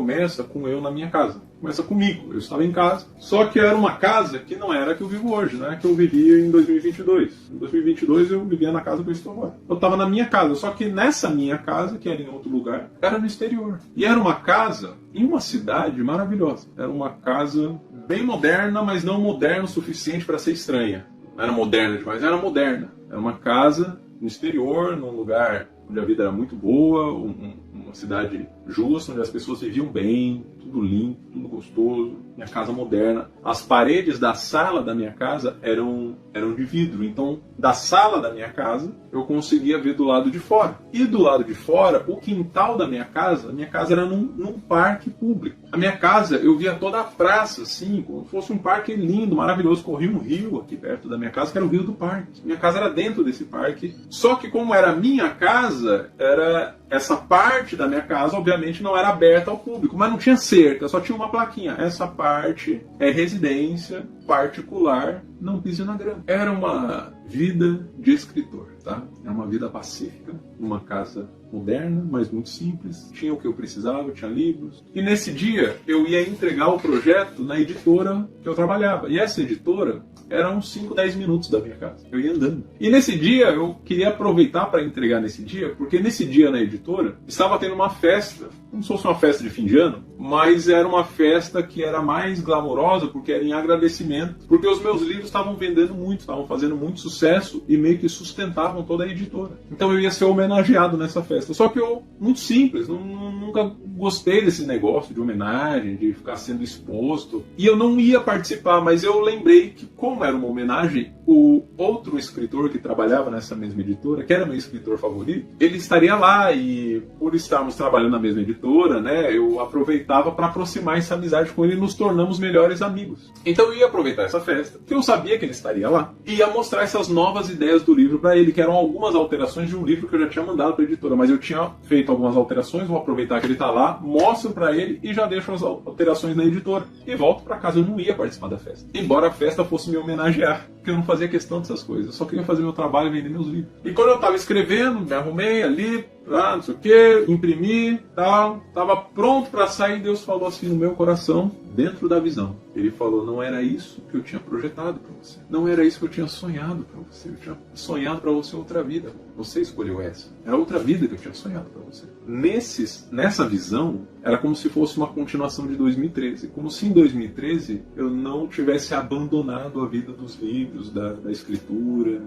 começa com eu na minha casa. Começa comigo, eu estava em casa. Só que era uma casa que não era a que eu vivo hoje, não é a que eu vivia em 2022. Em 2022 eu vivia na casa que eu estou agora. Eu estava na minha casa, só que nessa minha casa, que era em outro lugar, era no exterior. E era uma casa em uma cidade maravilhosa. Era uma casa bem moderna, mas não moderna o suficiente para ser estranha. Não era moderna demais, era moderna. Era uma casa no exterior, num lugar onde a vida era muito boa, uma cidade justa, onde as pessoas viviam bem, tudo limpo, tudo gostoso, minha casa moderna. As paredes da sala da minha casa eram de vidro, então da sala da minha casa eu conseguia ver do lado de fora. E do lado de fora, o quintal da minha casa era num parque público. A minha casa, eu via toda a praça, assim, como se fosse um parque lindo, maravilhoso. Corria um rio aqui perto da minha casa, que era o rio do parque. Minha casa era dentro desse parque. Só que como era minha casa, era essa parte da minha casa, obviamente, não era aberta ao público, mas não tinha cerca, só tinha uma plaquinha. Essa parte é residência particular, não pise na grama. Era uma vida de escritor, tá? Era uma vida pacífica, uma casa moderna, mas muito simples. Tinha o que eu precisava, tinha livros. E nesse dia eu ia entregar o projeto na editora que eu trabalhava. E essa editora era uns 5, 10 minutos da minha casa. Eu ia andando. E nesse dia eu queria aproveitar para entregar nesse dia, porque nesse dia na editora estava tendo uma festa, como se fosse uma festa de fim de ano, mas era uma festa que era mais glamourosa porque era em agradecimento, porque os meus livros estavam vendendo muito, estavam fazendo muito sucesso e meio que sustentavam toda a editora. Então eu ia ser homenageado nessa festa. Só que eu, muito simples, nunca gostei desse negócio de homenagem, de ficar sendo exposto. E eu não ia participar, mas eu lembrei que, como era uma homenagem, o outro escritor que trabalhava nessa mesma editora, que era meu escritor favorito, ele estaria lá e, por estarmos trabalhando na mesma editora, né, eu aproveitava para aproximar essa amizade com ele e nos tornamos melhores amigos. Então eu ia aproveitar essa festa, que eu sabia que ele estaria lá, e ia mostrar essas novas ideias do livro para ele, que eram algumas alterações de um livro que eu já tinha mandado para a editora, mas eu tinha feito algumas alterações, vou aproveitar que ele está lá, mostro para ele e já deixo as alterações na editora. E volto para casa, eu não ia participar da festa. Embora a festa fosse me homenagear, porque eu não fazia questão dessas coisas, eu só queria fazer meu trabalho e vender meus livros. E quando eu estava escrevendo, me arrumei ali, não sei o que, imprimi, tal, estava pronto para sair, Deus falou assim no meu coração, dentro da visão. Ele falou, não era isso que eu tinha projetado para você. Não era isso que eu tinha sonhado para você. Eu tinha sonhado para você outra vida. Você escolheu essa. Era outra vida que eu tinha sonhado para você. Nessa visão, era como se fosse uma continuação de 2013. Como se em 2013 eu não tivesse abandonado a vida dos livros, da escritura,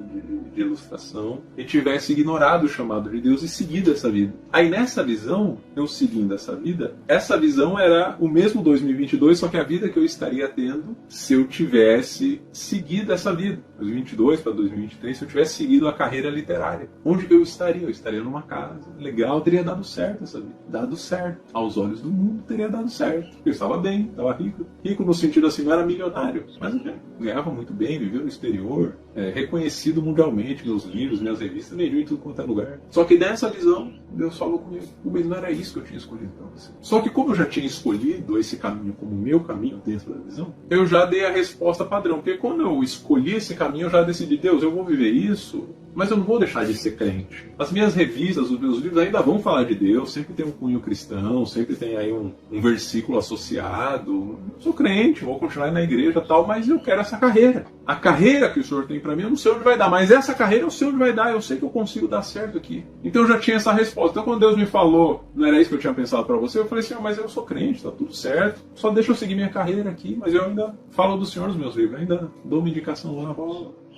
de ilustração, e tivesse ignorado o chamado de Deus e seguido essa vida. Aí nessa visão, eu seguindo essa visão era o mesmo 2022, só que a vida que eu estaria tendo se eu tivesse seguido essa vida. 2022 para 2023, se eu tivesse seguido a carreira literária. Onde que eu estaria? Eu estaria numa casa legal, teria dado certo essa vida. Dado certo. Aos olhos do mundo, teria dado certo. Eu estava bem, estava rico. Rico no sentido assim, não era milionário, mas ganhava muito bem, vivia no exterior, reconhecido mundialmente, meus livros, minhas revistas, vendiam em tudo quanto é lugar. Só que nessa visão, Deus falou comigo, mas não era isso que eu tinha escolhido para você. Só que como eu já tinha escolhido esse caminho como meu caminho dentro da visão, eu já dei a resposta padrão. Porque quando eu escolhi esse caminho, eu já decidi, Deus, eu vou viver isso, mas eu não vou deixar de ser crente. As minhas revistas, os meus livros ainda vão falar de Deus, sempre tem um cunho cristão, sempre tem aí um versículo associado. Eu sou crente, vou continuar na igreja e tal, mas eu quero essa carreira. A carreira que o Senhor tem para mim, eu não sei onde vai dar, mas essa carreira eu sei onde vai dar, eu sei que eu consigo dar certo aqui. Então eu já tinha essa resposta. Então quando Deus me falou, não era isso que eu tinha pensado para você, eu falei assim, mas eu sou crente, tá tudo certo, só deixa eu seguir minha carreira aqui, mas eu ainda falo do Senhor nos meus livros, ainda dou uma indicação lá,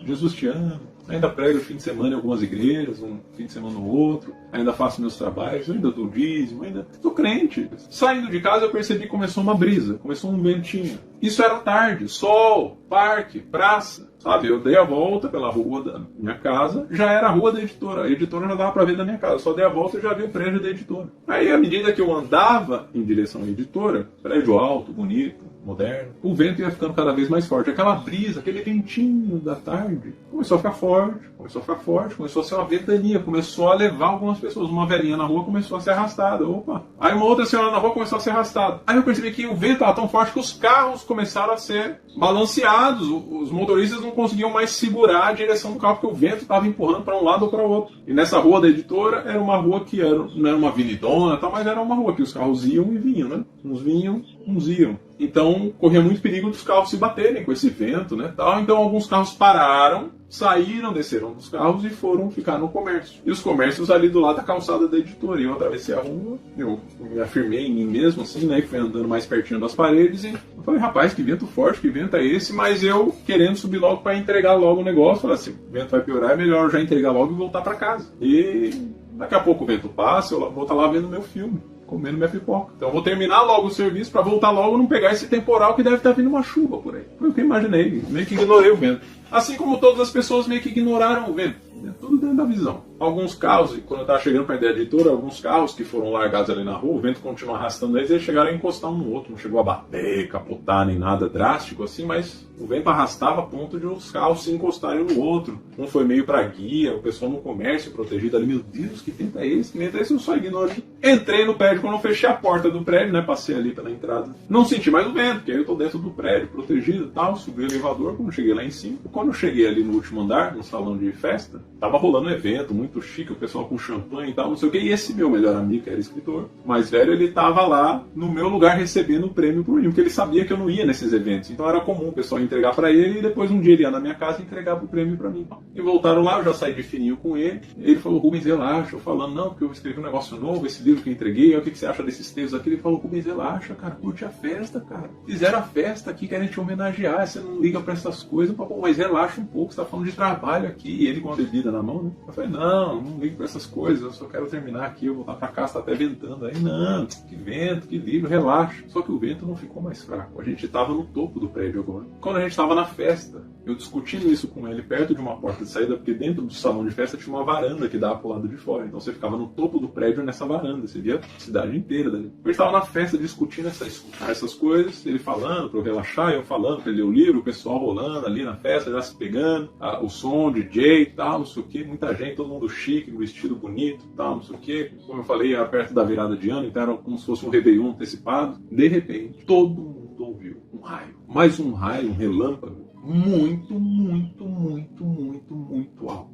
Jesus te ama, ainda prego fim de semana em algumas igrejas, um fim de semana no outro, ainda faço meus trabalhos, ainda dou dízimo, ainda estou crente. Saindo de casa eu percebi que começou uma brisa, começou um ventinho. Isso era tarde, sol, parque, praça, sabe? Eu dei a volta pela rua da minha casa, já era a rua da editora, a editora já dava para ver da minha casa, só dei a volta e já vi o prédio da editora. Aí à medida que eu andava em direção à editora, prédio alto, bonito, moderno, o vento ia ficando cada vez mais forte. Aquela brisa, aquele ventinho da tarde, começou a ficar forte, Começou a ficar forte, começou a ser uma ventania, começou a levar algumas pessoas. Uma velhinha na rua começou a ser arrastada. Opa! Aí uma outra senhora na rua começou a ser arrastada. Aí eu percebi que o vento estava tão forte que os carros começaram a ser balanceados. Os motoristas não conseguiam mais segurar a direção do carro, porque o vento estava empurrando para um lado ou para o outro. E nessa rua da editora era uma rua que não era uma avenidona, mas era uma rua que os carros iam e vinham, né? Uns vinham, uns iam. Então corria muito perigo dos carros se baterem com esse vento, né? Tal. Então alguns carros pararam, saíram, desceram dos carros e foram ficar no comércio. E os comércios ali do lado da calçada da editora. E eu atravessei a rua, eu me afirmei em mim mesmo, assim, né? E fui andando mais pertinho das paredes. E eu falei, rapaz, que vento forte, que vento é esse? Mas eu querendo subir logo para entregar logo o negócio. Falei assim, o vento vai piorar, é melhor eu já entregar logo e voltar para casa. E daqui a pouco o vento passa, eu vou estar lá vendo meu filme, comendo minha pipoca. Então eu vou terminar logo o serviço para voltar logo e não pegar esse temporal que deve estar vindo uma chuva por aí. Foi o que eu imaginei, meio que ignorei o vento. Assim como todas as pessoas meio que ignoraram o vento. Tudo dentro da visão. Alguns carros, quando eu estava chegando para a editora, alguns carros que foram largados ali na rua, o vento continuou arrastando eles chegaram a encostar um no outro. Não chegou a bater, capotar, nem nada drástico assim, mas o vento arrastava a ponto de os carros se encostarem um no outro. Um foi meio para guia, o pessoal no comércio protegido ali. Meu Deus, que vento é esse? Que vento é esse? Eu só ignorei. Entrei no prédio, quando eu fechei a porta do prédio, né, passei ali pela entrada. Não senti mais o vento, porque aí eu tô dentro do prédio, protegido e tal. Subi o elevador, quando cheguei lá em cima. Quando eu cheguei ali no último andar, no salão de festa, tava rolando um evento muito chique, o pessoal com champanhe e tal, não sei o que. E esse meu melhor amigo, que era escritor, mais velho, ele tava lá no meu lugar recebendo o prêmio por mim, porque ele sabia que eu não ia nesses eventos. Então era comum o pessoal entregar pra ele e depois um dia ele ia na minha casa e entregava o prêmio pra mim. E voltaram lá, eu já saí de fininho com ele. Ele falou, Rubens, relaxa. Eu falando, não, porque eu escrevi um negócio novo, esse livro que eu entreguei, o que você acha desses textos aqui? Ele falou, Rubens, relaxa, cara, curte a festa, cara. Fizeram a festa aqui, querem te homenagear, você não liga pra essas coisas. Pô, mas relaxa um pouco, você tá falando de trabalho aqui. E ele com a bebida na mão, né? Eu falei, não ligo pra essas coisas, eu só quero terminar aqui, eu vou voltar pra casa, tá até ventando. Aí, não, que vento, que livro, relaxa. Só que o vento não ficou mais fraco. A gente tava no topo do prédio agora. Quando a gente tava na festa, eu discutindo isso com ele perto de uma porta de saída, porque dentro do salão de festa tinha uma varanda que dava pro lado de fora. Então você ficava no topo do prédio nessa varanda, você via a cidade inteira dali. A gente tava na festa discutindo essas coisas, ele falando pra eu relaxar, eu falando pra ele ler o livro, o pessoal rolando ali na festa, já se pegando, o som, DJ e tal, não sei o que, muita gente, todo mundo chique, vestido bonito e tal, não sei o que. Como eu falei, era perto da virada de ano, então era como se fosse um Réveillon antecipado. De repente, todo mundo ouviu um raio. Mais um raio, um relâmpago. Muito alto.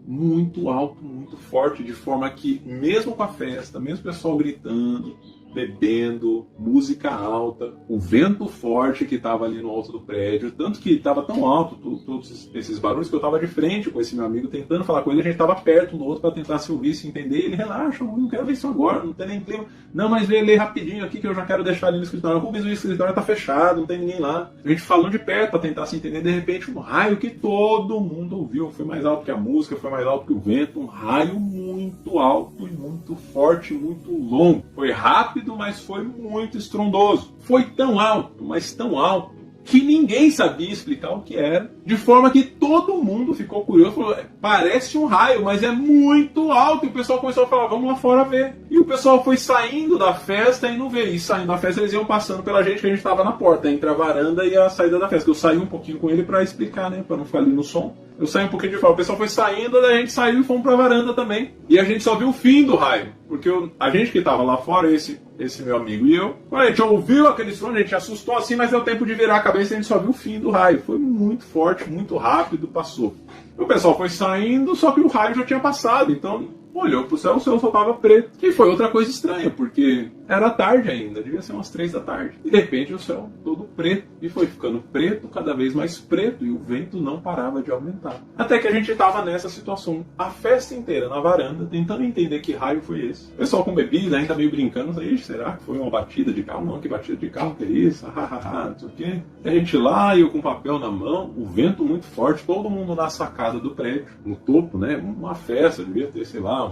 Muito alto, muito forte, de forma que, mesmo com a festa, mesmo o pessoal gritando, bebendo, música alta, o vento forte que estava ali no alto do prédio, tanto que estava tão alto todos esses barulhos que eu estava de frente com esse meu amigo tentando falar com ele, a gente estava perto um do outro para tentar se ouvir, se entender, e ele, relaxa, eu não quero ver isso agora, não tem nem clima, não, mas vem ler rapidinho aqui que eu já quero deixar ali no escritório. Rubens, o escritório está fechado, não tem ninguém lá. A gente falando de perto para tentar se entender, de repente um raio que todo mundo ouviu, foi mais alto que a música, foi mais alto que o vento, um raio muito alto e muito forte, muito longo. Foi rápido, mas foi muito estrondoso. Foi tão alto, mas tão alto, que ninguém sabia explicar o que era, de forma que todo mundo ficou curioso, falou, parece um raio, mas é muito alto, e o pessoal começou a falar, vamos lá fora ver. E o pessoal foi saindo da festa e não veio, e saindo da festa eles iam passando pela gente, que a gente estava na porta, entre a varanda e a saída da festa, que eu saí um pouquinho com ele para explicar, né, para não ficar ali no som. Eu saí um pouquinho de fora, o pessoal foi saindo, daí a gente saiu e fomos pra varanda também. E a gente só viu o fim do raio, porque a gente que tava lá fora, esse meu amigo e eu, a gente ouviu aquele som, a gente assustou assim, mas deu tempo de virar a cabeça e a gente só viu o fim do raio. Foi muito forte, muito rápido, passou. O pessoal foi saindo, só que o raio já tinha passado, então olhou pro céu, o céu só tava preto. E foi outra coisa estranha, porque era tarde ainda, devia ser umas 3 da tarde. E de repente o céu todo preto, e foi ficando preto, cada vez mais preto, e o vento não parava de aumentar. Até que a gente tava nessa situação, a festa inteira na varanda, tentando entender que raio foi esse. O pessoal com bebida, ainda meio brincando, aí, será que foi uma batida de carro? Não, que batida de carro que é isso? Não sei o quê. E a gente lá, eu com papel na mão, o vento muito forte, todo mundo na sacada do prédio, no topo, né? Uma festa, devia ter, sei lá,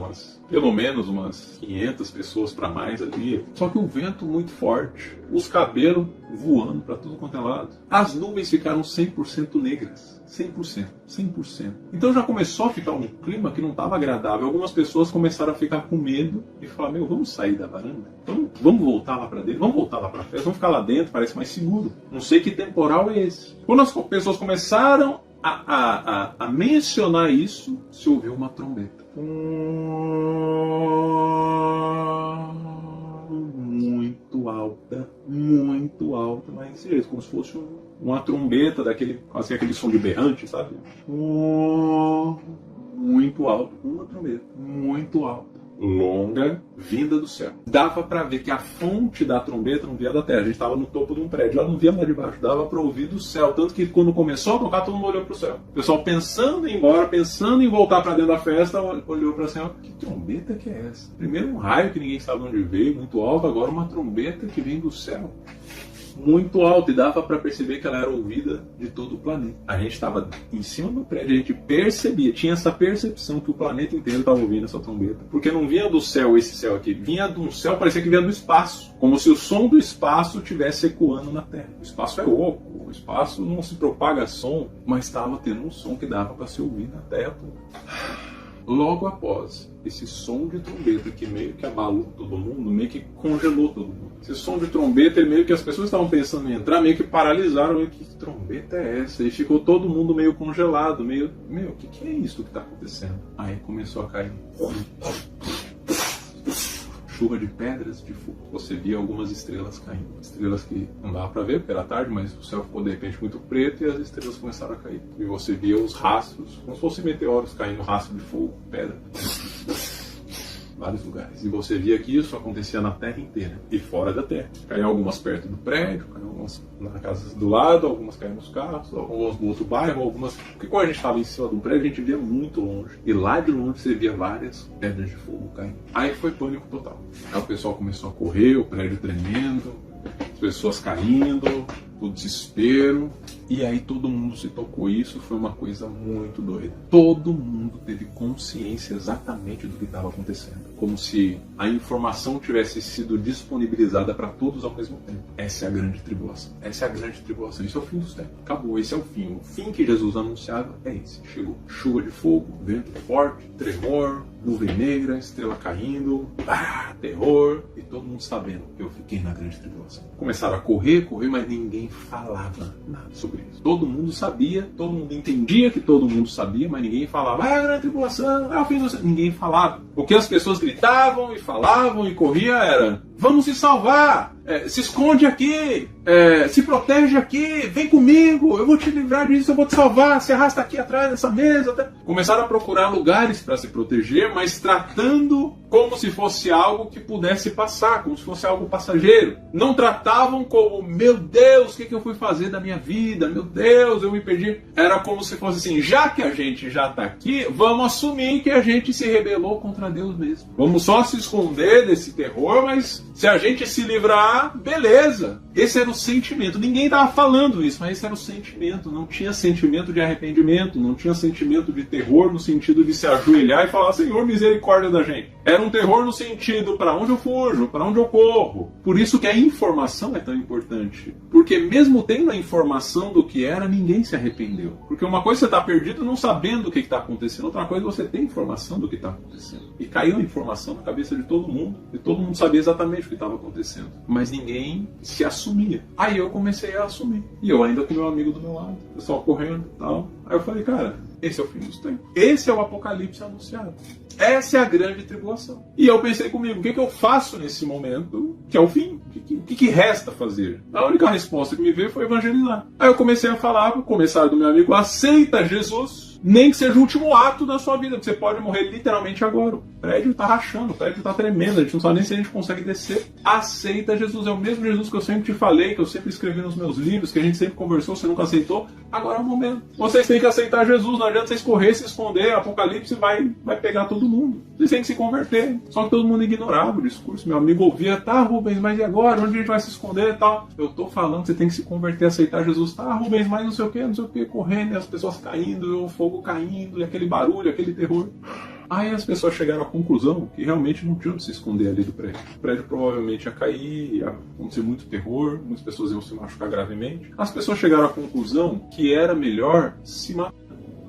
pelo menos umas 500 pessoas para mais ali. Só que um vento muito forte, os cabelos voando para tudo quanto é lado. As nuvens ficaram 100% negras. 100%. Então já começou a ficar um clima que não estava agradável. Algumas pessoas começaram a ficar com medo e falar, vamos sair da varanda? Então, vamos voltar lá para dentro? Vamos voltar lá para a festa? Vamos ficar lá dentro? Parece mais seguro. Não sei que temporal é esse. Quando as pessoas começaram a mencionar isso se ouviu uma trombeta. Muito alta, mas desse jeito, como se fosse uma trombeta daquele, assim, aquele som de berrante, sabe? Muito alto, uma trombeta, muito alta, longa, vinda do céu. Dava para ver que a fonte da trombeta não via da terra, a gente estava no topo de um prédio, ela não via lá de baixo, dava para ouvir do céu, tanto que quando começou a tocar, todo mundo olhou para o céu. O pessoal pensando em ir embora, pensando em voltar para dentro da festa, olhou para cima, que trombeta que é essa? Primeiro um raio que ninguém sabe onde veio, muito alto, agora uma trombeta que vem do céu. Muito alto, e dava para perceber que ela era ouvida de todo o planeta. A gente estava em cima do prédio, a gente percebia, tinha essa percepção que o planeta inteiro estava ouvindo essa trombeta. Porque não vinha do céu esse céu aqui, vinha de um céu, parecia que vinha do espaço. Como se o som do espaço estivesse ecoando na Terra. O espaço é oco, o espaço não se propaga som, mas estava tendo um som que dava para se ouvir na Terra. Logo após esse som de trombeta que meio que abalou todo mundo, meio que congelou todo mundo. Esse som de trombeta, ele meio que as pessoas estavam pensando em entrar, meio que paralisaram, meio que trombeta é essa? E ficou todo mundo meio congelado, meio, o que é isso que está acontecendo? Aí começou a cair chuva de pedras de fogo. Você via algumas estrelas caindo. Estrelas que não dava para ver porque era tarde, mas o céu ficou de repente muito preto e as estrelas começaram a cair. E você via os rastros, como se fossem meteoros caindo, rastro de fogo, pedra. Vários lugares. E você via que isso acontecia na Terra inteira e fora da Terra. Caíam algumas perto do prédio, caíam algumas nas casas do lado, algumas caíam nos carros, algumas no outro bairro, algumas... Porque quando a gente estava em cima de um prédio, a gente via muito longe. E lá de longe você via várias pedras de fogo caindo. Aí foi pânico total. Aí o pessoal começou a correr, o prédio tremendo, as pessoas caindo, o desespero. E aí todo mundo se tocou. Isso foi uma coisa muito doida. Todo mundo teve consciência exatamente do que estava acontecendo. Como se a informação tivesse sido disponibilizada para todos ao mesmo tempo. Essa é a grande tribulação. Essa é a grande tribulação. Isso é o fim dos tempos. Acabou. Esse é o fim. O fim que Jesus anunciava é esse. Chegou. Chuva de fogo, vento forte, tremor, nuvem negra, estrela caindo, terror. E todo mundo sabendo que eu fiquei na grande tribulação. Começaram a correr, mas ninguém falava nada sobre isso. Todo mundo sabia, todo mundo entendia que todo mundo sabia, mas ninguém falava, a grande tribulação, é o fim do céu. Ninguém falava. O que as pessoas gritavam e falavam e corriam era, vamos se salvar, se esconde aqui, se protege aqui, vem comigo, eu vou te livrar disso, eu vou te salvar, se arrasta aqui atrás dessa mesa. Começaram a procurar lugares para se proteger, mas tratando como se fosse algo que pudesse passar, como se fosse algo passageiro. Não tratavam como, meu Deus, o que eu fui fazer da minha vida? Meu Deus, eu me perdi. Era como se fosse assim, já que a gente já está aqui, vamos assumir que a gente se rebelou contra Deus mesmo. Vamos só se esconder desse terror, mas se a gente se livrar, beleza. Esse era o sentimento. Ninguém estava falando isso, mas esse era o sentimento. Não tinha sentimento de arrependimento, não tinha sentimento de terror no sentido de se ajoelhar e falar, Senhor, misericórdia da gente. Era um terror no sentido, para onde eu fujo, para onde eu corro. Por isso que a informação é tão importante. Porque mesmo tendo a informação do que era, ninguém se arrependeu. Porque uma coisa é você está perdido não sabendo o que está acontecendo, outra coisa é você ter informação do que está acontecendo. E caiu a informação na cabeça de todo mundo, e todo mundo sabia exatamente o que estava acontecendo. Mas ninguém se assumia. Aí eu comecei a assumir. E eu ainda com meu amigo do meu lado, o pessoal correndo e tal. Aí eu falei, cara, esse é o fim dos tempos. Esse é o apocalipse anunciado. Essa é a grande tribulação. E eu pensei comigo, o que eu faço nesse momento que é o fim? O que resta fazer? A única resposta que me veio foi evangelizar. Aí eu comecei a falar pro comissário do meu amigo, aceita Jesus, nem que seja o último ato da sua vida, porque você pode morrer literalmente agora. O prédio tá rachando, o prédio tá tremendo, a gente não sabe nem se a gente consegue descer. Aceita Jesus, é o mesmo Jesus que eu sempre te falei, que eu sempre escrevi nos meus livros, que a gente sempre conversou, você nunca aceitou. Agora é o momento. Vocês têm que aceitar Jesus, não adianta vocês correr, se esconder, Apocalipse vai pegar todo mundo. Vocês têm que se converter. Só que todo mundo ignorava o discurso. Meu amigo ouvia, tá, Rubens, mas e agora? Onde a gente vai se esconder e tal? Eu tô falando que você tem que se converter, aceitar Jesus. Tá, Rubens, mas não sei o que, correndo, e as pessoas caindo, o fogo caindo, e aquele barulho, aquele terror. Aí as pessoas chegaram à conclusão que realmente não tinha onde se esconder ali do prédio. O prédio provavelmente ia cair, ia acontecer muito terror, muitas pessoas iam se machucar gravemente. As pessoas chegaram à conclusão que era melhor se matar,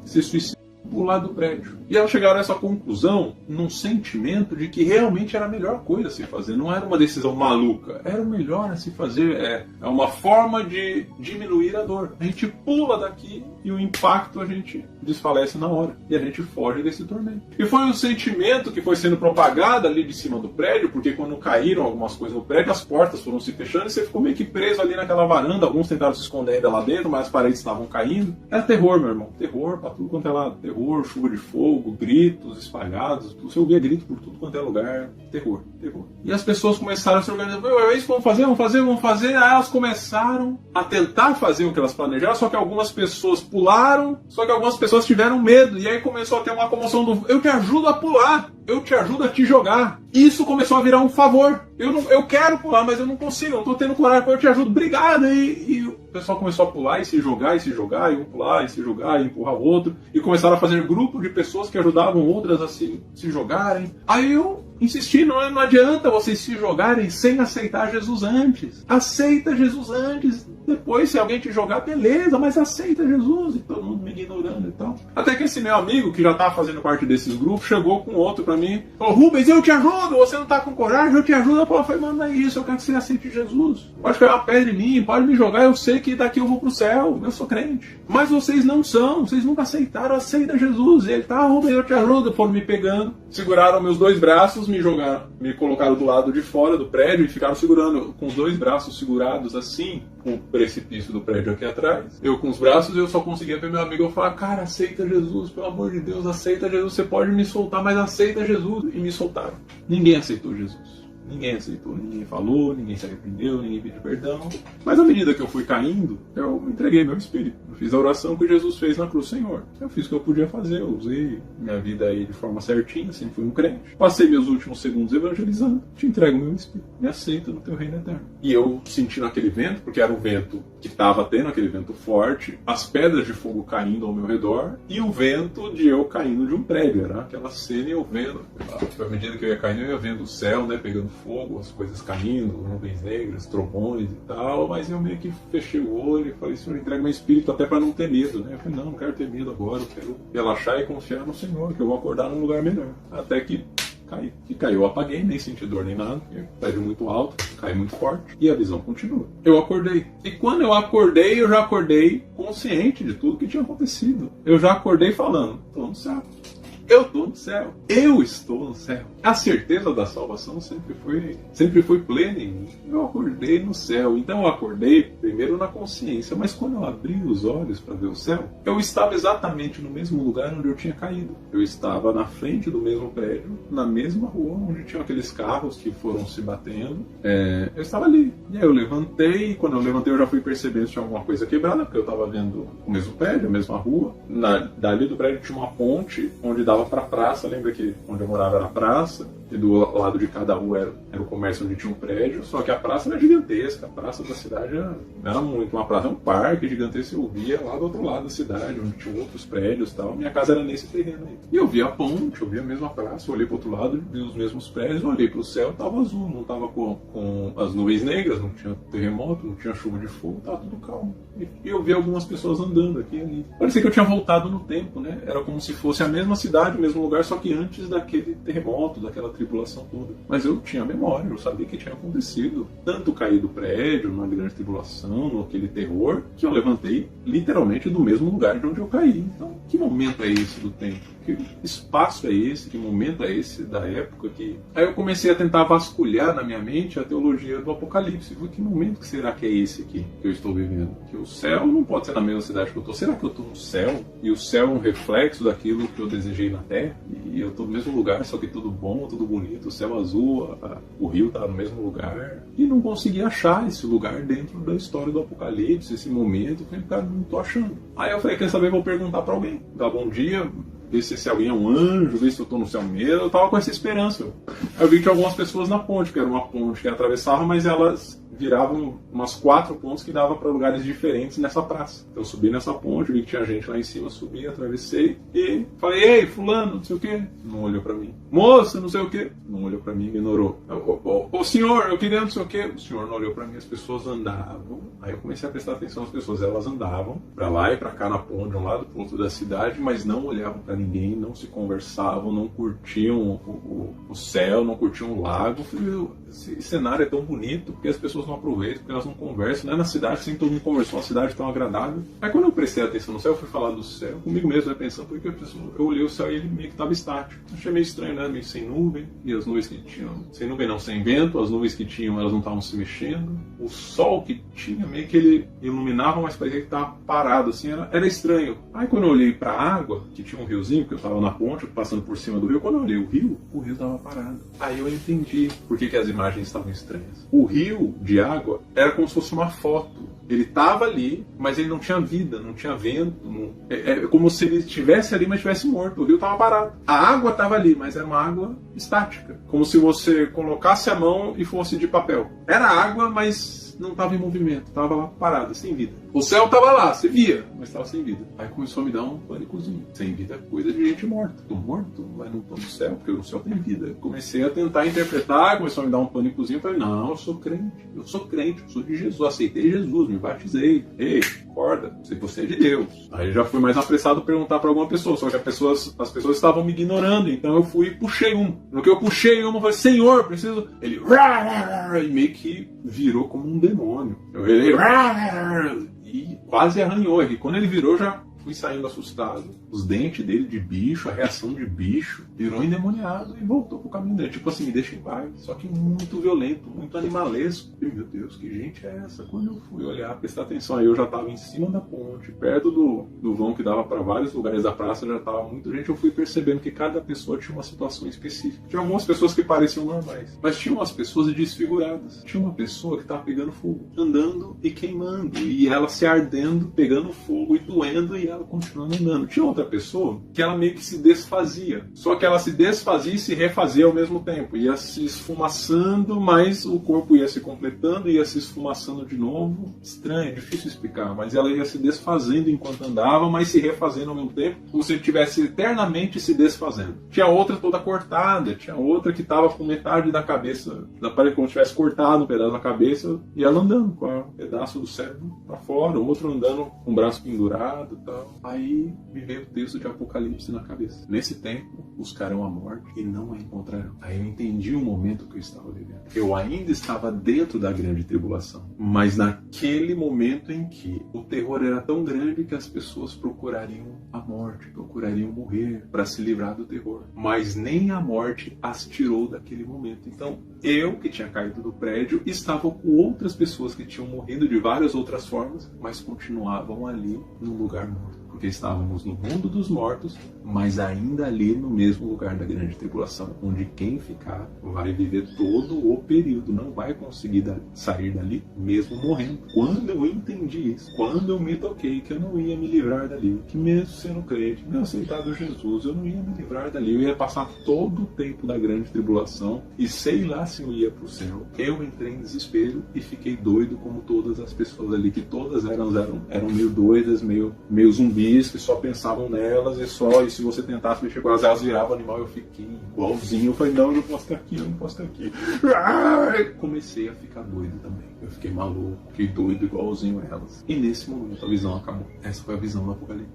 se suicidar. pular do prédio. E elas chegaram a essa conclusão num sentimento de que realmente era a melhor coisa a se fazer. Não era uma decisão maluca, era o melhor a se fazer. É uma forma de diminuir a dor. A gente pula daqui e o impacto a gente desfalece na hora. E a gente foge desse tormento. E foi um sentimento que foi sendo propagado ali de cima do prédio, porque quando caíram algumas coisas no prédio, as portas foram se fechando e você ficou meio que preso ali naquela varanda. Alguns tentaram se esconder ainda lá dentro, mas as paredes estavam caindo. Era terror, meu irmão. Terror pra tudo quanto é lado. Terror, chuva de fogo, gritos espalhados. Você ouvia grito por tudo quanto é lugar. Terror, terror. E as pessoas começaram a se organizar. É isso que vamos fazer, vamos fazer, vamos fazer. Aí elas começaram a tentar fazer o que elas planejaram, só que algumas pessoas pularam, só que algumas pessoas tiveram medo. E aí começou a ter uma comoção do eu te ajudo a pular, eu te ajudo a te jogar. Isso começou a virar um favor. Eu quero pular, mas eu não consigo, eu não tô tendo coragem, eu te ajudo, obrigado. E o pessoal começou a pular e se jogar, e um pular e se jogar e empurrar o outro. E começaram a fazer grupos de pessoas que ajudavam outras a se jogarem. Aí eu insisti, não adianta vocês se jogarem sem aceitar Jesus antes. Aceita Jesus antes. Depois, se alguém te jogar, beleza, mas aceita Jesus. E todo mundo me ignorando e tal. Até que esse meu amigo, que já estava fazendo parte desses grupos, chegou com outro pra mim. Ô Rubens, eu te ajudo, você não tá com coragem, eu te ajudo. Eu falei, mano, não é isso, eu quero que você aceite Jesus. Pode cair uma pedra em mim, pode me jogar, eu sei que daqui eu vou pro céu, eu sou crente. Mas vocês não são, vocês nunca aceitaram, aceita Jesus. E ele, tá, Rubens, eu te ajudo. Foram me pegando, seguraram meus dois braços, me jogaram, me colocaram do lado de fora do prédio e ficaram segurando com os dois braços segurados assim, com o precipício do prédio aqui atrás. Eu com os braços, eu só conseguia ver meu amigo. Eu falava, cara, aceita Jesus, pelo amor de Deus, aceita Jesus. Você pode me soltar, mas aceita Jesus. E me soltaram. Ninguém aceitou Jesus. Ninguém aceitou, ninguém falou, ninguém se arrependeu, ninguém pediu perdão. Mas à medida que eu fui caindo, eu entreguei meu espírito. Eu fiz a oração que Jesus fez na cruz, Senhor. Eu fiz o que eu podia fazer, eu usei minha vida aí de forma certinha, sempre fui um crente. Passei meus últimos segundos evangelizando. Te entrego meu espírito. Me aceita no teu reino eterno. E eu senti naquele vento, porque era um vento que estava tendo, aquele vento forte, as pedras de fogo caindo ao meu redor e o vento de eu caindo de um prédio. Era aquela cena e eu vendo. À medida que eu ia caindo, eu ia vendo o céu, né, pegando fogo, as coisas caindo, nuvens negras, trovões e tal, mas eu meio que fechei o olho e falei, Senhor, entrega meu espírito até para não ter medo, né? Eu falei, não quero ter medo agora, eu quero relaxar e confiar no Senhor, que eu vou acordar num lugar melhor. Até que caiu. E caiu, eu apaguei, nem senti dor nem nada, prédio muito alto, cai muito forte, e a visão continua. Eu acordei. E quando eu acordei, eu já acordei consciente de tudo que tinha acontecido. Eu já acordei falando, tô no céu. Eu estou no céu. Eu estou no céu. A certeza da salvação sempre foi plena em mim. Eu acordei no céu. Então eu acordei primeiro na consciência, mas quando eu abri os olhos para ver o céu, eu estava exatamente no mesmo lugar onde eu tinha caído. Eu estava na frente do mesmo prédio, na mesma rua onde tinham aqueles carros que foram se batendo. Eu estava ali. E aí eu levantei, e quando eu levantei eu já fui percebendo se tinha alguma coisa quebrada, porque eu estava vendo o mesmo prédio, a mesma rua. Dali do prédio tinha uma ponte onde dava para a praça. Lembra que onde eu morava era a praça, e do lado de cada rua era o comércio onde tinha um prédio, só que a praça era gigantesca, a praça da cidade era muito uma praça, um parque gigantesco. Eu via lá do outro lado da cidade, onde tinha outros prédios e tal. Minha casa era nesse terreno aí. E eu via a ponte, eu via a mesma praça, eu olhei para o outro lado, vi os mesmos prédios, eu olhei para o céu, estava azul, não estava com as nuvens negras, não tinha terremoto, não tinha chuva de fogo, estava tudo calmo. E eu vi algumas pessoas andando aqui e ali. Parecia que eu tinha voltado no tempo, né? Era como se fosse a mesma cidade, o mesmo lugar, só que antes daquele terremoto, daquela tribulação toda. Mas eu tinha memória, eu sabia que tinha acontecido. Tanto cair do prédio, numa grande tribulação, naquele terror, que eu levantei literalmente do mesmo lugar de onde eu caí. Então, que momento é esse do tempo? Que espaço é esse? Que momento é esse da época? Aí eu comecei a tentar vasculhar na minha mente a teologia do Apocalipse. Que momento que será que é esse aqui que eu estou vivendo? Que o céu não pode ser na mesma cidade que eu estou. Será que eu estou no céu? E o céu é um reflexo daquilo que eu desejei na Terra? E eu estou no mesmo lugar, só que tudo bom, tudo bonito, o céu azul, o rio está no mesmo lugar. E não consegui achar esse lugar dentro da história do Apocalipse, esse momento. Eu falei, cara, não estou achando. Aí eu falei, quer saber, vou perguntar para alguém. Dá bom dia, ver se alguém é um anjo, ver se eu estou no céu mesmo. Eu estava com essa esperança. Eu vi que tinha algumas pessoas na ponte, que era uma ponte que atravessava, mas elas viravam umas 4 pontes que davam para lugares diferentes nessa praça. Então eu subi nessa ponte, vi que tinha gente lá em cima, subi, atravessei e falei, ei, fulano, não sei o que, não olhou para mim. Moça, não sei o que, não olhou para mim, ignorou. Ô senhor, eu queria não sei o que, o senhor não olhou para mim, as pessoas andavam. Aí eu comecei a prestar atenção nas pessoas, elas andavam para lá e para cá na ponte, de um lado para o outro da cidade, mas não olhavam para ninguém, não se conversavam, não curtiam o céu, não curtiam o lago. Eu falei, esse cenário é tão bonito, porque as pessoas não aproveitam, porque elas não conversam, né? Na cidade, sem todo mundo conversou, uma cidade tão agradável. Aí quando eu prestei atenção no céu, eu fui falar do céu, comigo mesmo, pensando, porque eu olhei o céu e ele meio que estava estático. Achei meio estranho, né? Meio sem nuvem, e as nuvens que tinham, sem nuvem não, sem vento, as nuvens que tinham, elas não estavam se mexendo. O sol que tinha, meio que ele iluminava, mas parecia que estava parado, assim, era estranho. Aí quando eu olhei para a água, que tinha um riozinho, porque eu estava na ponte, passando por cima do rio, quando eu olhei o rio estava parado. Aí eu entendi por que as imagens estavam estranhas. O rio de água era como se fosse uma foto. Ele estava ali, mas ele não tinha vida, não tinha vento. É como se ele estivesse ali, mas estivesse morto. O rio estava parado. A água estava ali, mas era uma água estática. Como se você colocasse a mão e fosse de papel. Era água, mas não estava em movimento. Estava lá parado, sem vida. O céu estava lá, você via, mas estava sem vida. Aí começou a me dar um pânicozinho. Sem vida é coisa de gente morta. Estou morto, mas não estou no céu, porque no céu tem vida. Comecei a tentar interpretar, começou a me dar um pânicozinho. Falei, não, eu sou crente, eu sou de Jesus, aceitei Jesus, me batizei. Ei, acorda, você é de Deus. Aí já fui mais apressado perguntar para alguma pessoa, só que as pessoas estavam me ignorando, então eu fui e puxei um. No que eu puxei um, eu falei, Senhor, preciso... Ele... E meio que virou como um demônio. Eu olhei... E quase arranhou. E quando ele virou, já fui saindo assustado. Os dentes dele de bicho, a reação de bicho, virou endemoniado e voltou pro caminho dele. Tipo assim, me deixa em paz. Só que muito violento, muito animalesco. E meu Deus, que gente é essa? Quando eu fui olhar, prestar atenção, aí eu já estava em cima da ponte, perto do vão que dava para vários lugares da praça, já estava muita gente. Eu fui percebendo que cada pessoa tinha uma situação específica. Tinha algumas pessoas que pareciam normais, mas tinha umas pessoas desfiguradas. Tinha uma pessoa que estava pegando fogo, andando e queimando, e ela se ardendo, pegando fogo e doendo, e ela continuando andando. Tinha outra pessoa que ela meio que se desfazia, só que ela se desfazia e se refazia ao mesmo tempo, ia se esfumaçando, mas o corpo ia se completando, ia se esfumaçando de novo. Estranho, difícil explicar, mas ela ia se desfazendo enquanto andava, mas se refazendo ao mesmo tempo, como se estivesse eternamente se desfazendo. Tinha outra toda cortada, tinha outra que estava com metade da cabeça, parece como se tivesse cortado um pedaço da cabeça, e ela andando com um pedaço do cérebro para fora, o outro andando com o braço pendurado e tal. Aí me veio o texto de Apocalipse na cabeça. Nesse tempo, buscarão a morte e não a encontrarão. Aí eu entendi o momento que eu estava vivendo. Eu ainda estava dentro da grande tribulação, mas naquele momento em que o terror era tão grande que as pessoas procurariam a morte, procurariam morrer para se livrar do terror. Mas nem a morte as tirou daquele momento. Então, eu, que tinha caído do prédio, estava com outras pessoas que tinham morrido de várias outras formas, mas continuavam ali no lugar morto. Porque estávamos no mundo dos mortos, mas ainda ali no mesmo lugar da grande tribulação, onde quem ficar vai viver todo o período, não vai conseguir sair dali mesmo morrendo. Quando eu entendi isso, quando eu me toquei que eu não ia me livrar dali, que mesmo sendo crente, mesmo aceitado Jesus, eu não ia me livrar dali, eu ia passar todo o tempo da grande tribulação e sei lá se eu ia para o céu. Eu entrei em desespero e fiquei doido como todas as pessoas ali, que todas eram meio doidas, meio zumbis, que só pensavam nelas e se você tentasse mexer com elas viravam animal. Eu fiquei igualzinho, eu falei, não, eu não posso estar aqui, eu não posso estar aqui. Comecei a ficar doido também, eu fiquei maluco, fiquei doido igualzinho a elas. E nesse momento a visão acabou. Essa foi a visão do Apocalipse.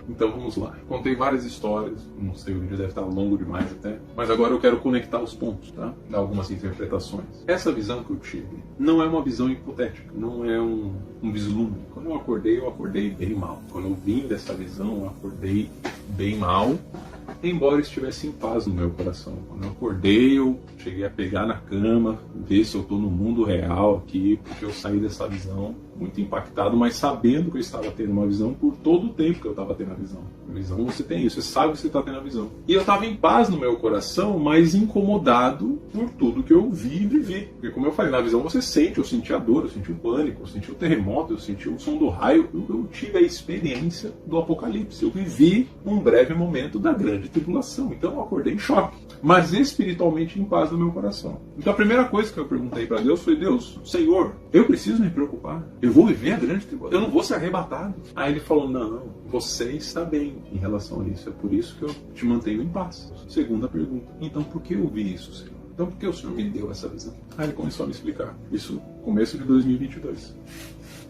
Então vamos lá. Contei várias histórias, não sei, o vídeo deve estar longo demais até, mas agora eu quero conectar os pontos, tá? Dar algumas interpretações. Essa visão que eu tive não é uma visão hipotética, não é um vislumbre. Quando eu acordei bem mal. Quando eu vim dessa visão, eu acordei bem mal, embora eu estivesse em paz no meu coração. Quando eu acordei, eu cheguei a pegar na cama, ver se eu estou no mundo real aqui, porque eu saí dessa visão muito impactado, mas sabendo que eu estava tendo uma visão por todo o tempo que eu estava tendo a visão. A visão, você tem isso, você sabe que você está tendo a visão. E eu estava em paz no meu coração, mas incomodado por tudo que eu vi e vivi. Porque como eu falei, na visão você sente, eu senti a dor, eu senti o pânico, eu senti o terremoto, eu senti o som do raio, eu tive a experiência do Apocalipse. Eu vivi um breve momento da grande grande tribulação. Então eu acordei em choque, mas espiritualmente em paz no meu coração. Então a primeira coisa que eu perguntei para Deus foi: Deus, Senhor, eu preciso me preocupar? Eu vou viver a grande tribulação? Eu não vou ser arrebatado? Aí ele falou: não, você está bem em relação a isso. É por isso que eu te mantenho em paz. Segunda pergunta: então por que eu vi isso, Senhor? Então por que o Senhor me deu essa visão? Aí ele começou a me explicar. Isso começo de 2022.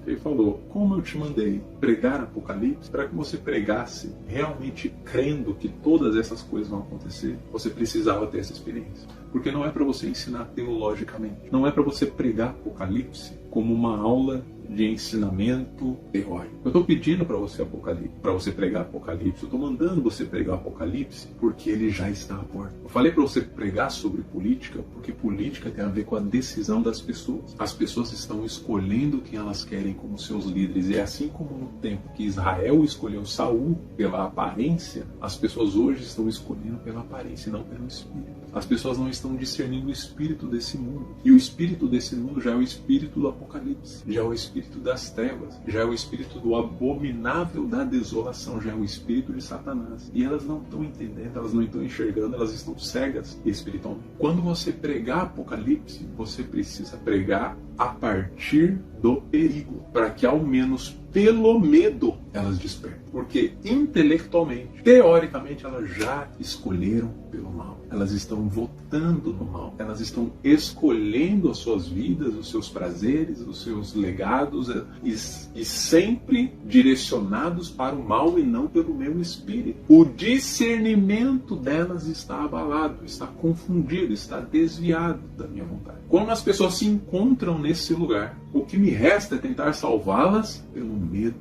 Ele falou: como eu te mandei pregar Apocalipse, para que você pregasse realmente crendo que todas essas coisas vão acontecer, você precisava ter essa experiência. Porque não é para você ensinar teologicamente. Não é para você pregar Apocalipse como uma aula de ensinamento teórico. Eu estou pedindo para você Apocalipse, para você pregar Apocalipse. Eu estou mandando você pregar Apocalipse porque ele já está à porta. Eu falei para você pregar sobre política porque política tem a ver com a decisão das pessoas. As pessoas estão escolhendo quem elas querem como seus líderes. E assim como no tempo que Israel escolheu Saul pela aparência, as pessoas hoje estão escolhendo pela aparência e não pelo espírito. As pessoas não estão discernindo o espírito desse mundo. E o espírito desse mundo já é o espírito do Apocalipse, já é o espírito das trevas, já é o espírito do abominável da desolação, já é o espírito de Satanás. E elas não estão entendendo, elas não estão enxergando, elas estão cegas espiritualmente. Quando você pregar Apocalipse, você precisa pregar a partir do perigo, para que ao menos pelo medo elas despertem. Porque intelectualmente, teoricamente, elas já escolheram pelo mal. Elas estão votando no mal. Elas estão escolhendo as suas vidas, os seus prazeres, os seus legados e sempre direcionados para o mal e não pelo meu espírito. O discernimento delas está abalado, está confundido, está desviado da minha vontade. Quando as pessoas se encontram nesse lugar, o que me resta é tentar salvá-las pelo medo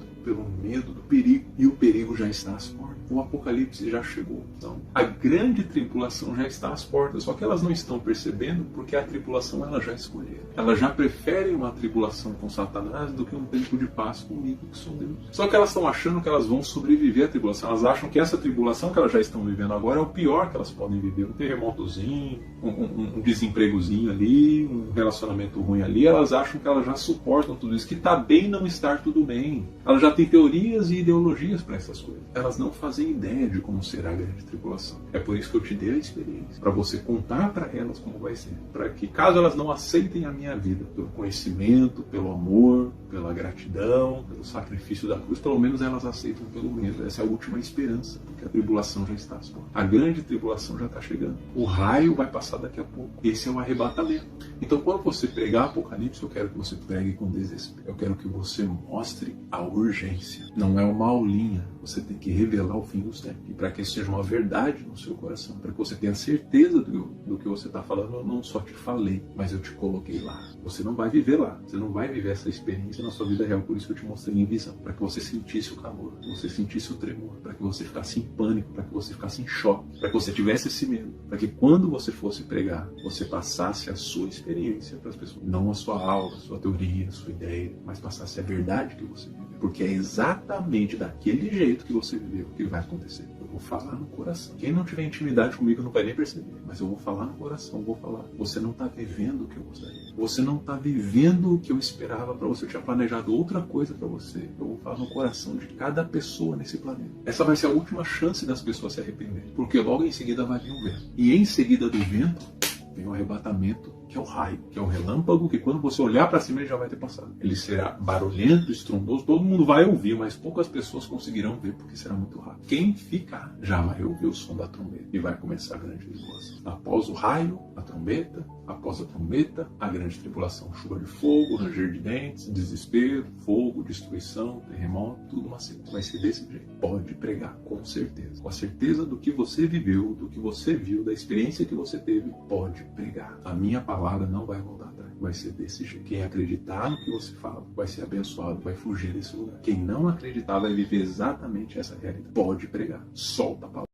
do perigo. E o perigo já está às portas. O Apocalipse já chegou. Então, a grande tribulação já está às portas. Só que elas não estão percebendo porque a tribulação elas já escolheram. Elas já preferem uma tribulação com Satanás do que um tempo de paz comigo, que sou Deus. Só que elas estão achando que elas vão sobreviver à tribulação. Elas acham que essa tribulação que elas já estão vivendo agora é o pior que elas podem viver. Um terremotozinho, um desempregozinho ali, um relacionamento ruim ali. Elas acham que elas já suportam tudo isso. Que está bem não estar tudo bem. Elas já têm teorias e ideologias para essas coisas. Elas não fazem ideia de como será a grande tribulação. É por isso que eu te dei a experiência, para você contar para elas como vai ser, para que caso elas não aceitem a minha vida, pelo conhecimento, pelo amor, pela gratidão, pelo sacrifício da cruz, pelo menos elas aceitam pelo menos. Essa é a última esperança, porque a tribulação já está às portas. A grande tribulação já está chegando. O raio vai passar daqui a pouco. Esse é o arrebatamento. Então, quando você pregar Apocalipse, eu quero que você pregue com desespero. Eu quero que você mostre a urgência. Não é uma aulinha. Você tem que revelar o fim dos tempos. E para que isso seja uma verdade no seu coração, para que você tenha certeza do que você está falando, eu não só te falei, mas eu te coloquei lá. Você não vai viver lá. Você não vai viver essa experiência na sua vida real. Por isso que eu te mostrei em visão. Para que você sentisse o calor, para que você sentisse o tremor, para que você ficasse em pânico, para que você ficasse em choque, para que você tivesse esse medo. Para que quando você fosse pregar, você passasse a sua experiência para as pessoas. Não a sua aula, a sua teoria, a sua ideia, mas passasse a verdade que você viveu. Porque é exatamente daquele jeito que você viveu que vai acontecer. Eu vou falar no coração. Quem não tiver intimidade comigo não vai nem perceber. Mas eu vou falar no coração, vou falar. Você não está vivendo o que eu gostaria. Você não está vivendo o que eu esperava para você. Eu tinha planejado outra coisa para você. Eu vou falar no coração de cada pessoa nesse planeta. Essa vai ser a última chance das pessoas se arrependerem. Porque logo em seguida vai vir o vento. E em seguida do vento vem o arrebatamento, que é o raio, que é o relâmpago, que quando você olhar para cima ele já vai ter passado. Ele será barulhento, estrondoso, todo mundo vai ouvir, mas poucas pessoas conseguirão ver porque será muito rápido. Quem ficar já vai ouvir o som da trombeta e vai começar a grande tribulação. Após o raio, a trombeta, após a trombeta, a grande tribulação, chuva de fogo, ranger de dentes, desespero, fogo, destruição, terremoto, tudo uma sequência. Vai ser desse jeito. Pode pregar com certeza. Com a certeza do que você viveu, do que você viu, da experiência que você teve, pode pregar. A minha palavra não vai voltar atrás. Vai ser desse jeito. Quem acreditar no que você fala vai ser abençoado, vai fugir desse lugar. Quem não acreditar vai viver exatamente essa realidade. Pode pregar. Solta a palavra.